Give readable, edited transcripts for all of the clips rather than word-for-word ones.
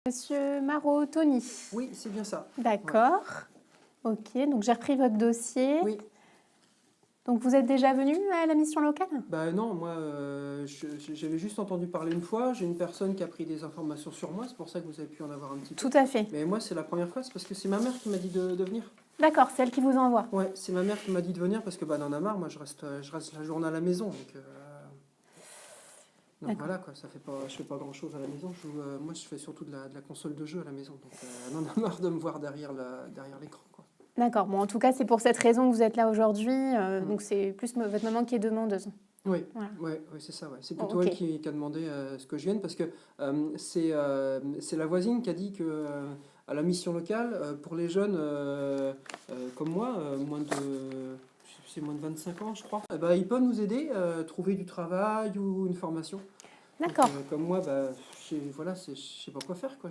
Monsieur Marot, Tony. Oui, c'est bien ça. D'accord. Ouais. Ok, donc j'ai repris votre dossier. Oui. Donc vous êtes déjà venu à la mission locale? Bah non, moi j'avais juste entendu parler une fois, j'ai une personne qui a pris des informations sur moi, c'est pour ça que vous avez pu en avoir un petit peu. Tout à fait. Mais moi c'est la première fois, c'est parce que c'est ma mère qui m'a dit de venir. D'accord, c'est elle qui vous envoie. Ouais, c'est ma mère qui m'a dit de venir parce que bah, elle en a marre, moi je reste la journée à la maison. Donc voilà quoi, je fais pas grand chose à la maison, moi je fais surtout de la console de jeu à la maison. Donc elle en a marre de me voir derrière l'écran quoi. D'accord, bon en tout cas c'est pour cette raison que vous êtes là aujourd'hui, donc c'est plus votre maman qui est demandeuse. Oui, voilà. ouais, c'est ça. Ouais. C'est plutôt elle qui a demandé ce que je vienne parce que c'est la voisine qui a dit que à la mission locale, pour les jeunes comme moi, moins de 25 ans, je crois, bah, ils peuvent nous aider à trouver du travail ou une formation. D'accord. Comme moi, bah, je sais pas quoi faire. Quoi.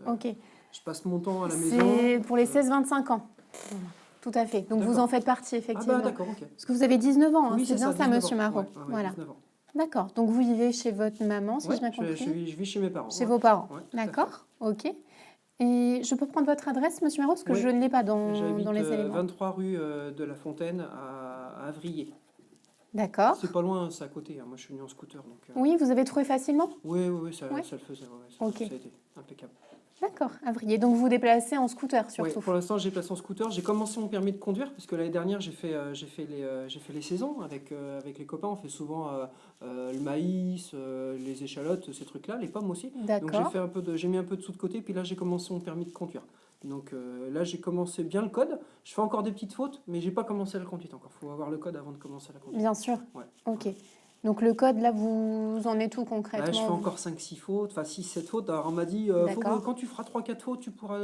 Ok. Je passe mon temps à la maison. C'est pour les 16-25 ans. Voilà. Tout à fait. Donc vous en faites partie, effectivement. Ah bah d'accord, ok. Parce que vous avez 19 ans, hein, oui, c'est bien ça, monsieur Marot. Ouais, voilà. 19 ans. D'accord. Donc vous vivez chez votre maman, si j'ai bien compris. Je vis chez mes parents. Chez vos parents. Ouais, d'accord. Ok. Et je peux prendre votre adresse, monsieur Marot, parce que je ne l'ai pas dans les éléments. 23 rue de la Fontaine à Avrier. D'accord. C'est pas loin, c'est à côté. Hein. Moi, je suis venu en scooter. Donc, oui, vous avez trouvé facilement? Oui, ça le faisait. Ça a été impeccable. D'accord, Avrier. Donc vous vous déplacez en scooter surtout? Oui, pour l'instant, j'ai placé en scooter. J'ai commencé mon permis de conduire parce que l'année dernière, j'ai fait les saisons avec les copains. On fait souvent le maïs, les échalotes, ces trucs-là, les pommes aussi. D'accord. Donc j'ai mis un peu de sous de côté. Puis là, j'ai commencé mon permis de conduire. Donc là, j'ai commencé bien le code. Je fais encore des petites fautes, mais j'ai pas commencé la conduite encore. Il faut avoir le code avant de commencer la conduite. Bien sûr. Ouais. Ok. Donc le code, là, vous en êtes où concrètement? Là, je fais encore 5-6 fautes, enfin 6-7 fautes. Alors on m'a dit, quand tu feras 3-4 fautes, tu pourras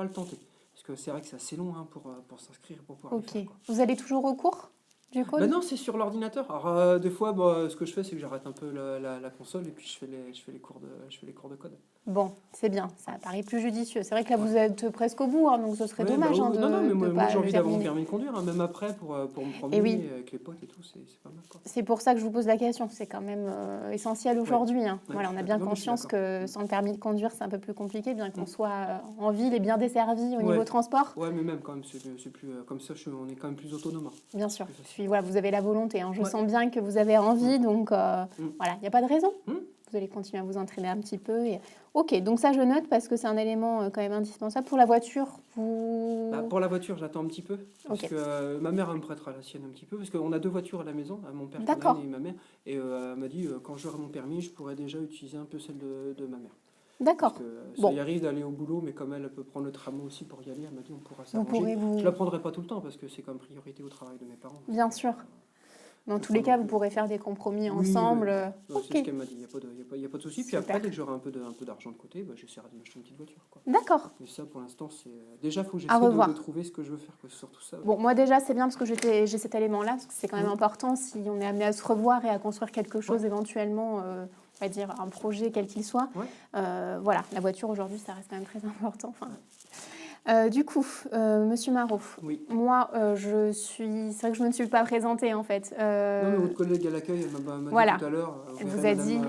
le tenter. Parce que c'est vrai que c'est assez long hein, pour s'inscrire, pour pouvoir le faire. Quoi. Vous allez toujours au cours du code? Bah non, c'est sur l'ordinateur. Alors des fois, ce que je fais, c'est que j'arrête un peu la console et puis je fais les cours de code. Bon, c'est bien, ça paraît plus judicieux. C'est vrai que là, vous êtes presque au bout, hein, donc ce serait dommage bah, non, mais moi j'ai envie d'avoir mon terminer. permis de conduire, hein, même après, pour me promener avec les potes et tout, c'est pas mal. Quoi. C'est pour ça que je vous pose la question, c'est quand même essentiel aujourd'hui. Hein. Voilà, on a bien conscience que sans le permis de conduire, c'est un peu plus compliqué, bien qu'on soit en ville et bien desservi au niveau transport. Ouais, mais même quand même, c'est plus comme ça, on est quand même plus autonome. Bien sûr. Puis voilà, vous avez la volonté. Hein. Je sens bien que vous avez envie, donc voilà, il n'y a pas de raison. Vous allez continuer à vous entraîner un petit peu. Ok, donc ça je note parce que c'est un élément quand même indispensable. Pour la voiture, pour la voiture, j'attends un petit peu. Parce que ma mère elle me prêtera la sienne un petit peu. Parce qu'on a 2 voitures à la maison, mon père et ma mère. Et elle m'a dit, quand j'aurai mon permis, je pourrai déjà utiliser un peu celle de ma mère. D'accord. Parce que ça y arrive d'aller au boulot, mais comme elle peut prendre le tramway aussi pour y aller, elle m'a dit, on pourra s'arranger. Je la prendrai pas tout le temps parce que c'est comme priorité au travail de mes parents. Bien sûr. Dans tous les cas, vous pourrez faire des compromis ensemble. C'est ce qu'elle m'a dit, il n'y a pas de souci. Puis après, dès que j'aurai un peu d'argent de côté, j'essaierai de m'acheter une petite voiture. D'accord. Mais ça, pour l'instant, c'est... Déjà, il faut que j'essaie de trouver ce que je veux faire, c'est surtout ça. Bon, moi déjà, c'est bien parce que j'ai cet élément-là, parce que c'est quand même important si on est amené à se revoir et à construire quelque chose éventuellement, on va dire un projet quel qu'il soit. Voilà, la voiture aujourd'hui, ça reste quand même très important. Du coup, monsieur Marot, moi, c'est vrai que je ne me suis pas présentée en fait. Non, mais votre collègue à l'accueil, elle m'a dit tout à l'heure. Elle vous a dit.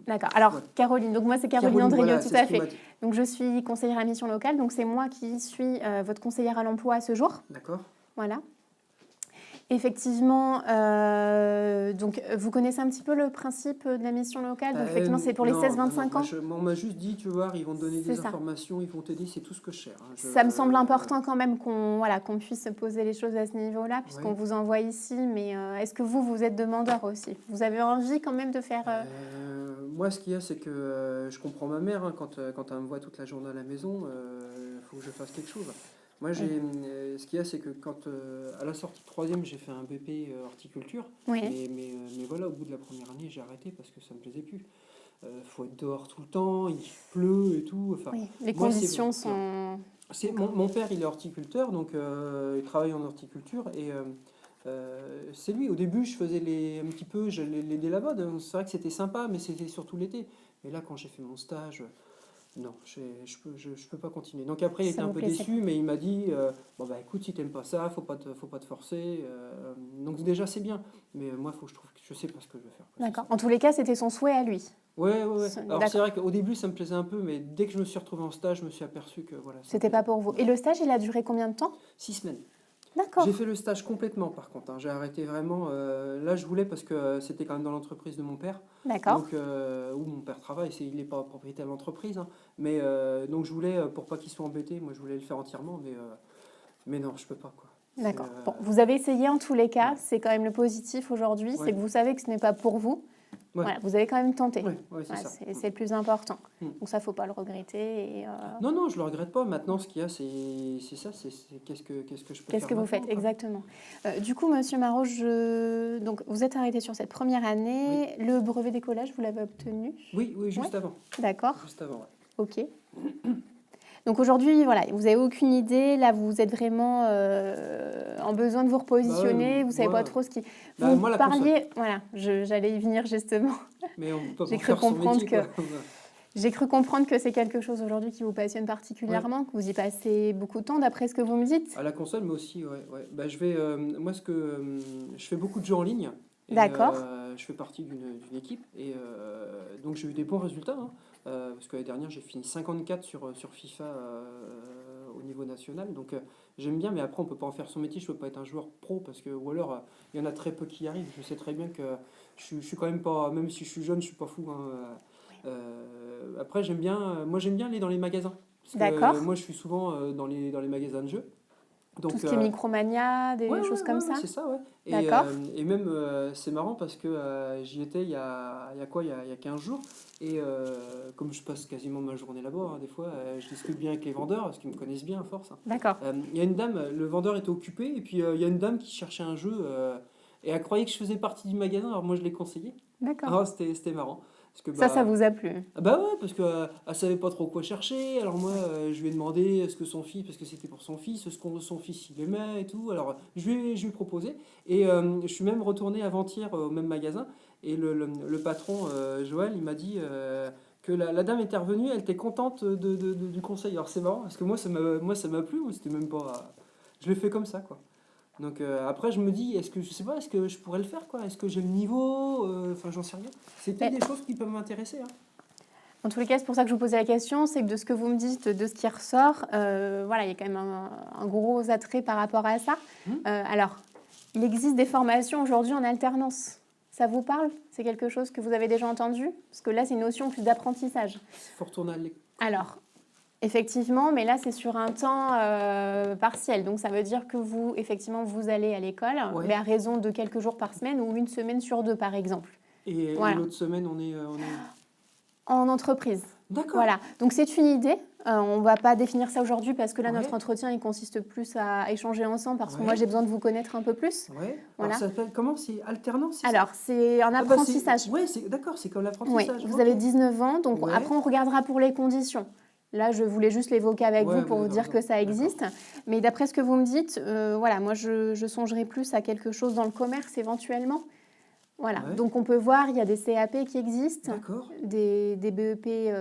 D'accord. Alors, Caroline, donc moi c'est Caroline Andrieux, tout à fait. Donc je suis conseillère à mission locale, donc c'est moi qui suis votre conseillère à l'emploi à ce jour. D'accord. Voilà. Effectivement, donc vous connaissez un petit peu le principe de la mission locale. Donc, effectivement, c'est pour les 16-25 ans. On m'a juste dit, tu vois, ils vont te donner des informations, ils vont t'aider, c'est tout ce que je cherche. Ça me semble important quand même qu'on puisse poser les choses à ce niveau-là, puisqu'on vous envoie ici. Mais est-ce que vous êtes demandeur aussi? Vous avez envie quand même de faire... Moi, ce qu'il y a, c'est que je comprends ma mère, hein, quand elle me voit toute la journée à la maison, il faut que je fasse quelque chose. Moi, ce qu'il y a, c'est que quand, à la sortie de 3e, j'ai fait un BP horticulture. Mais voilà, au bout de la première année, j'ai arrêté parce que ça ne me plaisait plus. Faut être dehors tout le temps, il pleut et tout. Enfin, les conditions sont... Mon père, il est horticulteur, donc il travaille en horticulture. Et c'est lui. Au début, je faisais un petit peu les lavades. C'est vrai que c'était sympa, mais c'était surtout l'été. Et là, quand j'ai fait mon stage... Non, je peux pas continuer. Donc après, il était Ça un vous peu plaisait déçu, mais il m'a dit, bon bah écoute, si t'aimes pas ça, faut pas te forcer. Donc déjà c'est bien, mais moi, faut que je trouve, je sais pas ce que je veux faire, quoi, c'est D'accord. ça. En tous les cas, c'était son souhait à lui. Ouais. Alors c'est D'accord. vrai qu'au début, ça me plaisait un peu, mais dès que je me suis retrouvé en stage, je me suis aperçu que voilà, ça me C'était pas plaisait pour pas. vous. Non. Et le stage, il a duré combien de temps? 6 semaines. J'ai D'accord. fait le stage complètement, par contre, hein. J'ai arrêté vraiment. Là, je voulais parce que c'était quand même dans l'entreprise de mon père. D'accord. Donc, où mon père travaille, il n'est pas propriétaire de l'entreprise, hein. Mais donc, je voulais, pour pas qu'il soit embêté, moi, je voulais le faire entièrement. Mais non, je peux pas, quoi. C'est, D'accord. Bon, vous avez essayé en tous les cas. ouais, C'est quand même le positif aujourd'hui. C'est ouais, que vous savez que ce n'est pas pour vous. ouais, Voilà, vous avez quand même tenté. ouais, c'est Voilà, ça. c'est le plus important. Mm. Donc ça, faut pas le regretter. Et, Non, non, je le regrette pas. Maintenant, ce qu'il y a, c'est ça. Qu'est-ce que je peux qu'est-ce faire que vous maintenant, faites quoi. exactement? Du coup, Monsieur Marot, donc vous êtes arrêté sur cette première Oui, année. Le brevet d'écolage, vous l'avez obtenu? oui, Oui. juste avant. D'accord. Juste avant, ouais. Ok. Donc aujourd'hui, voilà, vous n'avez aucune idée. Là, vous êtes vraiment en besoin de vous Bah, ouais, repositionner. Vous savez pas moi, trop ce qui. bah, Vous moi, la console. parliez, voilà, j'allais y venir justement. Mais on peut J'ai pas cru faire son comprendre métier, que quoi. j'ai cru comprendre que c'est quelque chose aujourd'hui qui vous passionne Ouais. particulièrement, que vous y passez beaucoup de temps, d'après ce que vous me dites. À la console, mais aussi, ouais. Bah, moi, je fais beaucoup de jeux en ligne et D'accord. je fais partie d'une équipe et donc j'ai eu des bons résultats, hein. Parce que l'année dernière, j'ai fini 54 sur FIFA au niveau national. Donc j'aime bien, mais après, on peut pas en faire son métier. Je peux pas être un joueur pro parce que, ou alors, il y en a très peu qui y arrivent. Je sais très bien que je suis quand même pas, même si je suis jeune, je suis pas fou, hein. Après, moi, j'aime bien aller dans les magasins. Parce que D'accord. moi, je suis souvent dans les magasins de jeux. Tout Donc, ce qui est Micromania, ouais, des ouais, choses comme ouais, ça. c'est ça, ouais. D'accord. Et même, c'est marrant parce que j'y étais il y a quoi, il y a 15 jours. Et comme je passe quasiment ma journée là-bas, hein, des fois, je discute bien avec les vendeurs, parce qu'ils me connaissent bien à force, hein. D'accord. Il y a une dame, le vendeur était occupé, et puis il y a une dame qui cherchait un jeu, et elle croyait que je faisais partie du magasin, alors moi je l'ai conseillé. D'accord. Ah, c'était marrant. Parce que, Ça bah, vous a plu. ah bah ouais, parce que elle savait pas trop quoi chercher. Alors moi, je lui ai demandé ce que son fils, parce que c'était pour son fils, son fils il aimait et tout. Alors je lui ai proposé. Et je suis même retourné avant-hier au même magasin. Et le patron, Joël, il m'a dit que la dame était revenue, elle était contente du conseil. Alors c'est marrant, parce que moi ça m'a plu, moi c'était même pas. Je l'ai fait comme ça, quoi. Donc après je me dis, je sais pas, est-ce que je pourrais le faire, quoi? Est-ce que j'ai le niveau? Enfin, j'en sais rien. C'est peut-être Mais des choses qui peuvent m'intéresser, hein. en tous les cas, c'est pour ça que je vous posais la question, c'est que de ce que vous me dites, de ce qui ressort, voilà, il y a quand même un gros attrait par rapport à ça. Hmm. Alors, il existe des formations aujourd'hui en alternance. Ça vous parle? C'est quelque chose que vous avez déjà entendu? Parce que là, c'est une notion plus d'apprentissage. Il faut retourner à l'école. Alors, effectivement, mais là, c'est sur un temps partiel. Donc, ça veut dire que vous, effectivement, vous allez à l'école, Ouais. mais à raison de quelques jours par semaine ou une semaine sur deux, par exemple. Et Voilà. l'autre semaine, on est. En entreprise. D'accord. Voilà, donc c'est une idée. On ne va pas définir ça aujourd'hui parce que là, Ouais. notre entretien, il consiste plus à échanger ensemble parce que Ouais. moi, j'ai besoin de vous connaître un peu plus. Ouais. Voilà. Alors, ça s'appelle comment? C'est alternance, c'est ça? Alors, c'est un Ah bah, apprentissage. ouais, d'accord, c'est comme Oui, l'apprentissage. vous Ok. avez 19 ans, donc Ouais. après, on regardera pour les conditions. Là, je voulais juste l'évoquer avec Ouais, vous vous pour vous avez dire raison. que ça existe. Mais d'après ce que vous me dites, voilà, moi, je songerais plus à quelque chose dans le commerce éventuellement. Voilà, Ouais. donc on peut voir, il y a des CAP qui existent, D'accord. des BEP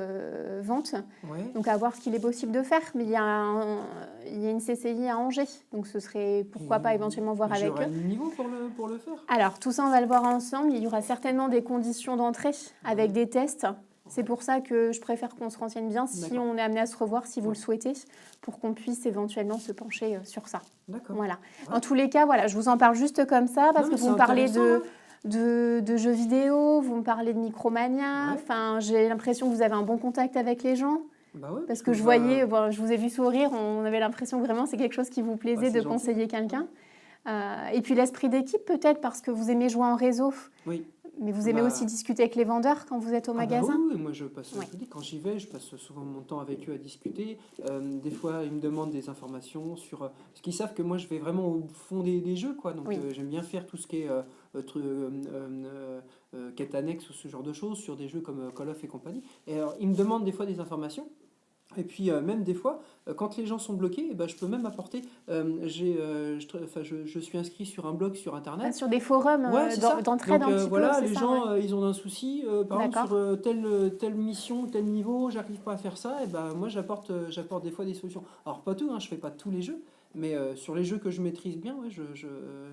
vente. Ouais. Donc à voir ce qu'il est possible de faire. Mais il y a une CCI à Angers, donc ce serait pourquoi pas éventuellement voir avec J'aurai eux. le niveau pour le faire. Alors tout ça on va le voir ensemble. Il y aura certainement des conditions d'entrée avec des tests. C'est pour ça que je préfère qu'on se renseigne bien si D'accord. on est amené à se revoir, si vous Ouais. le souhaitez, pour qu'on puisse éventuellement se pencher sur ça. D'accord. Voilà. Ouais. En tous les cas, voilà, je vous en parle juste comme ça parce Non, que mais vous c'est me parlez intéressant, de jeux vidéo, vous me parlez de Micromania. Ouais. Enfin, j'ai l'impression que vous avez un bon contact avec les gens. Bah ouais, Parce que je bah, voyais, bon, je vous ai vu sourire, on avait l'impression que vraiment c'est quelque chose qui vous plaisait c'est de gentil. conseiller quelqu'un. Et puis l'esprit d'équipe peut-être parce que vous aimez jouer en réseau, Oui. mais vous aimez Bah, aussi discuter avec les vendeurs quand vous êtes au Ah bah magasin. oui, moi je passe, Ouais. je vous dis, quand j'y vais, je passe souvent mon temps avec eux à discuter. Des fois, ils me demandent des informations sur. Parce qu'ils savent que moi je vais vraiment au fond des jeux, quoi. Donc Oui. j'aime bien faire tout ce qui est quête annexe ou ce genre de choses sur des jeux comme Call of et compagnie. Et alors, ils me demandent des fois des informations. Et puis même des fois, quand les gens sont bloqués, eh ben, je peux même apporter. Je suis inscrit sur un blog sur Internet. Sur des forums Ouais, c'est ça. d'entraide Donc un petit voilà, peu, c'est les ça, gens, ouais. ils ont un souci, par exemple D'accord. sur telle mission, tel niveau, j'arrive pas à faire ça, et ben moi j'apporte des fois des solutions. Alors pas tout, hein, je fais pas tous les jeux, mais sur les jeux que je maîtrise bien, ouais,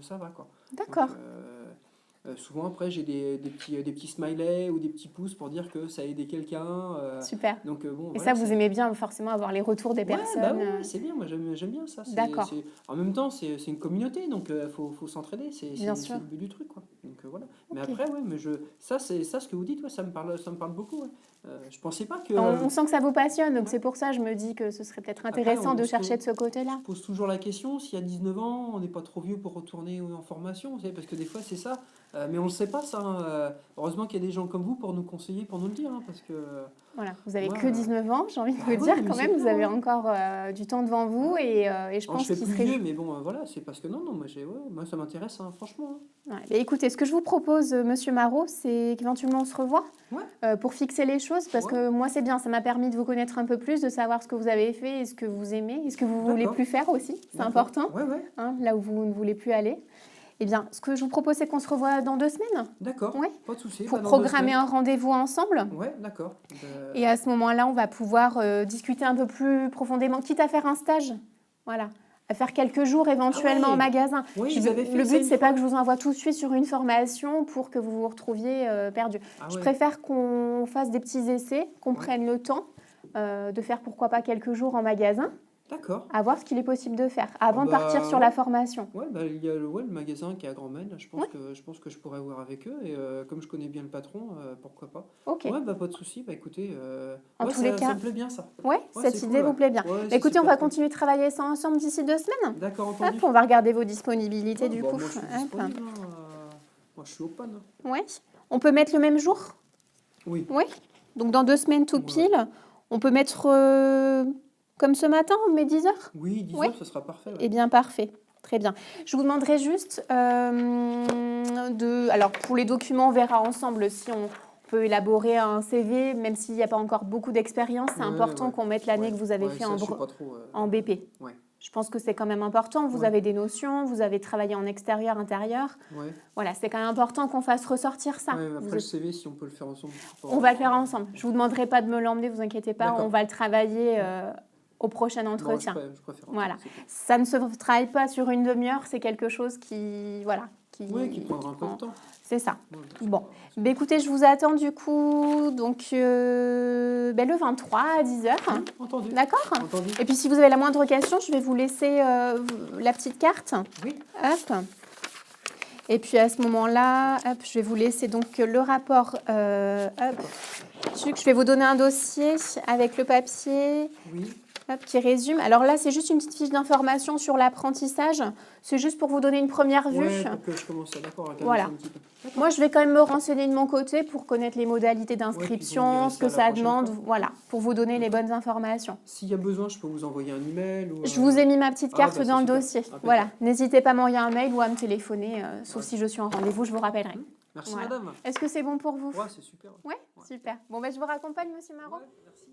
ça va quoi. D'accord. Donc, souvent après j'ai des petits smileys ou des petits pouces pour dire que ça a aidé quelqu'un. Super. Donc bon, Et voilà, ça, vous aimez bien forcément avoir les retours des Ouais, personnes. bah ouais, c'est bien, moi j'aime bien ça. D'accord. En même temps, c'est une communauté, donc faut s'entraider, Bien c'est sûr. le but du truc, quoi. Donc voilà. Mais Ok. après, ouais, ça, ce que vous dites, ouais, ça me parle beaucoup. Ouais. Je pensais pas que. On sent que ça vous passionne, donc Ouais. c'est pour ça je me dis que ce serait peut-être Après, intéressant de on se chercher de ce côté-là. pose toujours la question si à 19 ans, on n'est pas trop vieux pour retourner en formation, vous savez, parce que des fois c'est ça. Mais on ne le sait pas, ça. Heureusement qu'il y a des gens comme vous pour nous conseiller, pour nous le dire, hein, parce que. Voilà, vous avez Moi, que 19 ans, j'ai envie de bah vous ouais, dire mais quand c'est même, vous bien, avez hein. encore du temps devant vous et je Alors, je pense fais qu'il plus serait... vieux, mais bon, voilà, c'est parce que non, moi, moi ça m'intéresse, hein, franchement. Hein. Ouais. Mais écoutez, ce que je vous propose, Monsieur Marot, c'est qu'éventuellement on se revoit Ouais. pour fixer les choses, parce Ouais. que moi c'est bien, ça m'a permis de vous connaître un peu plus, de savoir ce que vous avez fait et ce que vous aimez, et ce que vous voulez D'accord. plus faire aussi, c'est D'accord. important, Ouais, ouais. hein, là où vous ne voulez plus aller. Eh bien, ce que je vous propose, c'est qu'on se revoit dans 2 semaines. D'accord. Ouais. Pas de souci. Pour Bah, dans 2 programmer semaines. un rendez-vous ensemble. Ouais, d'accord. Et à ce moment-là, on va pouvoir discuter un peu plus profondément, quitte à faire un stage. Voilà. À faire quelques jours éventuellement Ah ouais. en magasin. Oui, ils avaient fait Le ça but, une c'est pas fois. que je vous envoie tout de suite sur une formation pour que vous vous retrouviez perdu. Ah Je ouais. préfère qu'on fasse des petits essais, qu'on prenne le temps de faire pourquoi pas quelques jours en magasin, D'accord. à voir ce qu'il est possible de faire avant de partir sur ouais. la formation. Ouais, bah, il y a le magasin qui est à Grand-Maine. Je pense que je pourrais voir avec eux. Et comme je connais bien le patron, pourquoi pas. Ok. Ouais, bah, pas de souci. Bah, écoutez, En tous les ça cas, me plaît bien ça. ouais, cette c'est idée cool, vous ouais. plaît bien. Ouais, Bah, c'est écoutez, on super va cool. continuer de travailler ça ensemble d'ici 2 semaines. D'accord, Hop, entendu. on va regarder vos disponibilités Ouais, du bah, coup. moi, je suis Hop. disponible. Hein, moi, je suis open. Hein. Ouais. On peut mettre le même jour? Oui. Oui. Donc dans 2 semaines tout Ouais. pile, on peut mettre comme ce matin, on met 10h? Oui, 10 Ouais. heures, ce sera parfait. Ouais. Eh bien, parfait. Très bien. Je vous demanderai juste Alors, pour les documents, on verra ensemble si on peut élaborer un CV, même s'il n'y a pas encore beaucoup d'expérience. C'est important qu'on mette l'année que vous avez fait ça, je sais pas trop, en BP. Ouais. Je pense que c'est quand même important. Vous avez des notions, vous avez travaillé en extérieur, intérieur. Ouais. Voilà, c'est quand même important qu'on fasse ressortir ça. Ouais, après le CV, si on peut le faire ensemble. On va le faire ensemble. Je vous demanderai pas de me l'emmener, vous inquiétez pas. D'accord. On va le travailler au prochain entretien. Bon, je préfère. Voilà. C'est cool. Ça ne se travaille pas sur une demi-heure, c'est quelque chose qui, voilà, Qui prendra un peu de temps. C'est ça. Ouais, Bon, bah, écoutez, je vous attends du coup donc le 23 à 10h. Entendu. D'accord. Entendu. Et puis si vous avez la moindre question, je vais vous laisser la petite carte. Oui. Hop. Et puis à ce moment-là, hop, je vais vous laisser donc le rapport. Hop. Je vais vous donner un dossier avec le papier. Oui. Hop, qui résume. Alors là, c'est juste une petite fiche d'information sur l'apprentissage. C'est juste pour vous donner une première vue. Ouais, pour que je commence à d'accord. Voilà. Un petit peu. Moi, je vais quand même me renseigner de mon côté pour connaître les modalités d'inscription, Ouais, ce que ça demande, voilà, pour vous donner les bonnes informations. S'il y a besoin, je peux vous envoyer un email ou, Je vous ai mis ma petite carte dans le super. dossier. Impeccable. Voilà, n'hésitez pas à m'envoyer un mail ou à me téléphoner, sauf si je suis en rendez-vous, je vous rappellerai. Merci Voilà. madame. Est-ce que c'est bon pour vous? Ouais, c'est super. Ouais, super. Bon, ben, je vous raccompagne, monsieur Marot. Ouais, merci.